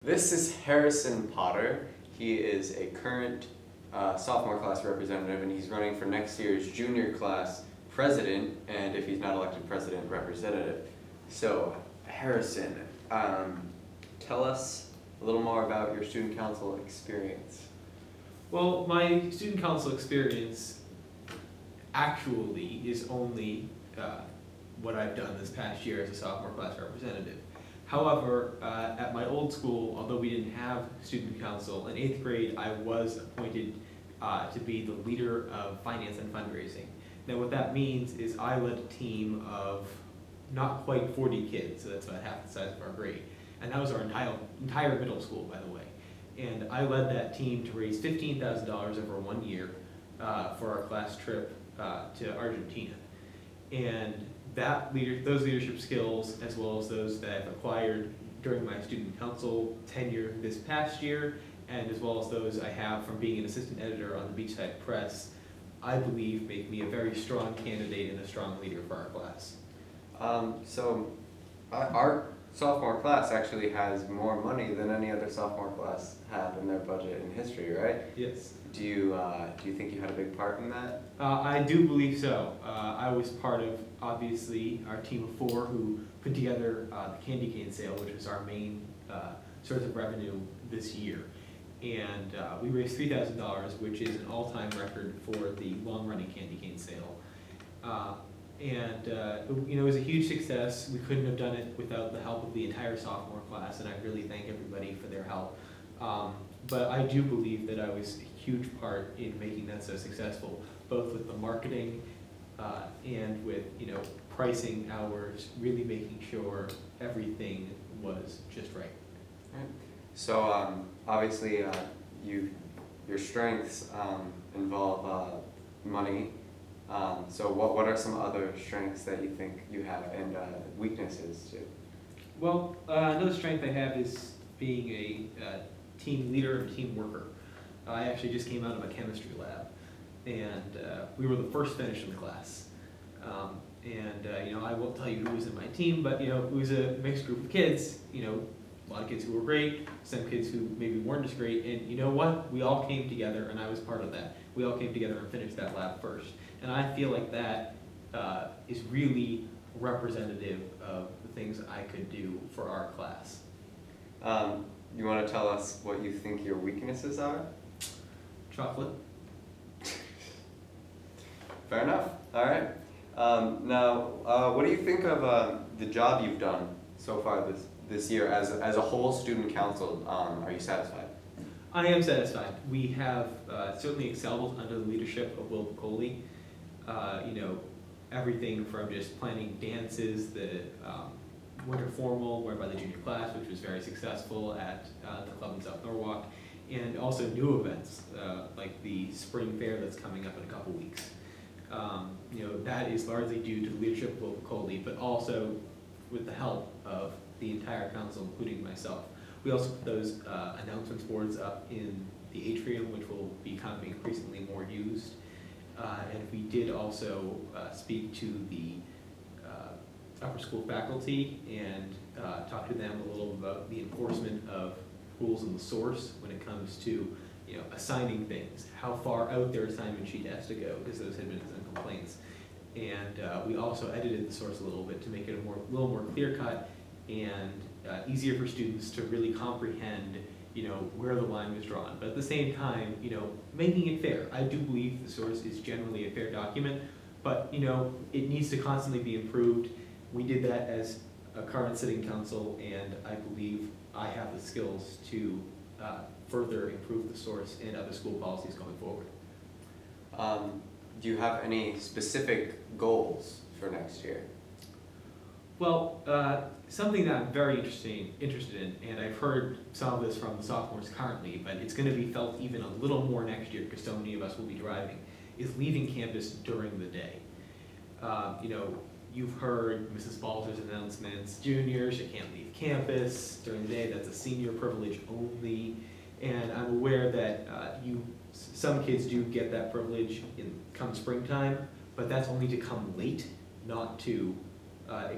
This is Harrison Potter. He is a current sophomore class representative, and he's running for next year's junior class president, and if he's not elected president, representative. So, Harrison, tell us a little more about your student council experience. Well, my student council experience actually is only what I've done this past year as a sophomore class representative. However, at my old school, although we didn't have student council, in 8th grade I was appointed to be the leader of finance and fundraising. Now what that means is I led a team of not quite 40 kids, so that's about half the size of our grade. And that was our entire middle school, by the way. And I led that team to raise $15,000 over 1 year for our class trip to Argentina. And those leadership skills, as well as those that I've acquired during my student council tenure this past year, and as well as those I have from being an assistant editor on the Beachside Press, I believe make me a very strong candidate and a strong leader for our class. Our sophomore class actually has more money than any other sophomore class had in their budget in history, right? Yes. Do you think you had a big part in that? I do believe so. I was part of, obviously, our team of 4 who put together the candy cane sale, which was our main source of revenue this year. And we raised $3,000, which is an all-time record for the long-running candy cane sale. It was a huge success. We couldn't have done it without the help of the entire sophomore class, and I really thank everybody for their help. But I do believe that I was a huge part in making that so successful, both with the marketing and with pricing hours, really making sure everything was just right. Right. So obviously your strengths involve money. So what are some other strengths that you think you have, and weaknesses too? Well, another strength I have is being a team leader and team worker. I actually just came out of a chemistry lab, and we were the first finish in the class. I won't tell you who was in my team, but it was a mixed group of kids. A lot of kids who were great, some kids who maybe weren't as great, and you know what? We all came together, and I was part of that. We all came together and finished that lab first. And I feel like that is really representative of the things I could do for our class. You want to tell us what you think your weaknesses are? Chocolate. Fair enough. All right. Now, what do you think of the job you've done so far this year as a whole student council? Are you satisfied? I am satisfied. We have certainly excelled under the leadership of Will Piccoli. Everything from just planning dances, the winter formal, where by the junior class, which was very successful at the club in South Norwalk, and also new events like the spring fair that's coming up in a couple weeks. That is largely due to the leadership of Will Piccoli, but also with the help of the entire council, including myself. We also put those announcements boards up in the atrium, which will become increasingly more used. And we did also speak to the upper school faculty and talk to them a little about the enforcement of rules in the source when it comes to assigning things, how far out their assignment sheet has to go, because those had been some complaints. And we also edited the source a little bit to make it a little more clear-cut and easier for students to really comprehend where the line was drawn. But at the same time, making it fair. I do believe the source is generally a fair document, but it needs to constantly be improved. We did that as a current sitting council, and I believe I have the skills to further improve the source and other school policies going forward. Do you have any specific goals for next year? Well, something that I'm very interested in, and I've heard some of this from the sophomores currently, but it's going to be felt even a little more next year because so many of us will be driving, is leaving campus during the day. You've heard Mrs. Balzer's announcements, juniors, you can't leave campus during the day, that's a senior privilege only, and I'm aware that some kids do get that privilege come springtime, but that's only to come late, not to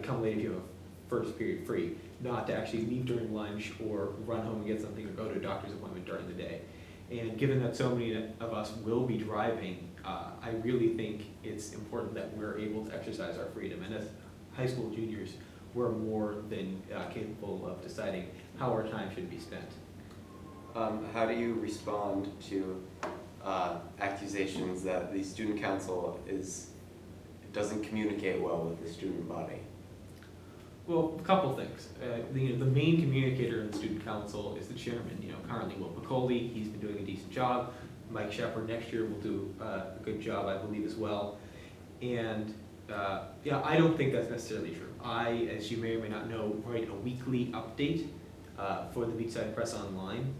come late if you have a first period free. not to actually leave during lunch or run home and get something or go to a doctor's appointment during the day. And given that so many of us will be driving, I really think it's important that we're able to exercise our freedom. And as high school juniors, we're more than capable of deciding how our time should be spent. How do you respond to accusations that the student council doesn't communicate well with the student body? Well, a couple things. The main communicator in the student council is the chairman. Currently Will Piccoli, he's been doing a decent job. Mike Shepard next year will do a good job, I believe, as well. And I don't think that's necessarily true. I, as you may or may not know, write a weekly update for the Beachside Press Online,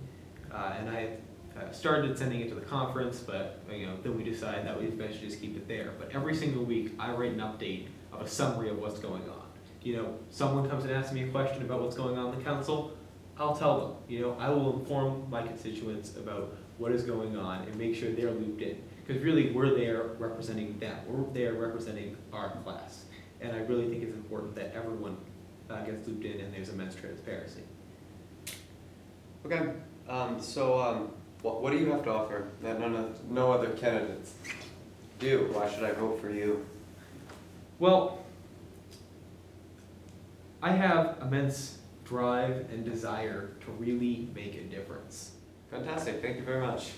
and I started sending it to the conference, but then we decided that we'd eventually just keep it there. But every single week, I write an update of a summary of what's going on. Someone comes and asks me a question about what's going on in the council, I'll tell them. I will inform my constituents about what is going on and make sure they're looped in. Because really, we're there representing them. We're there representing our class. And I really think it's important that everyone gets looped in and there's immense transparency. Okay, what do you have to offer that no other candidates do? Why should I vote for you? Well, I have immense drive and desire to really make a difference. Fantastic, thank you very much.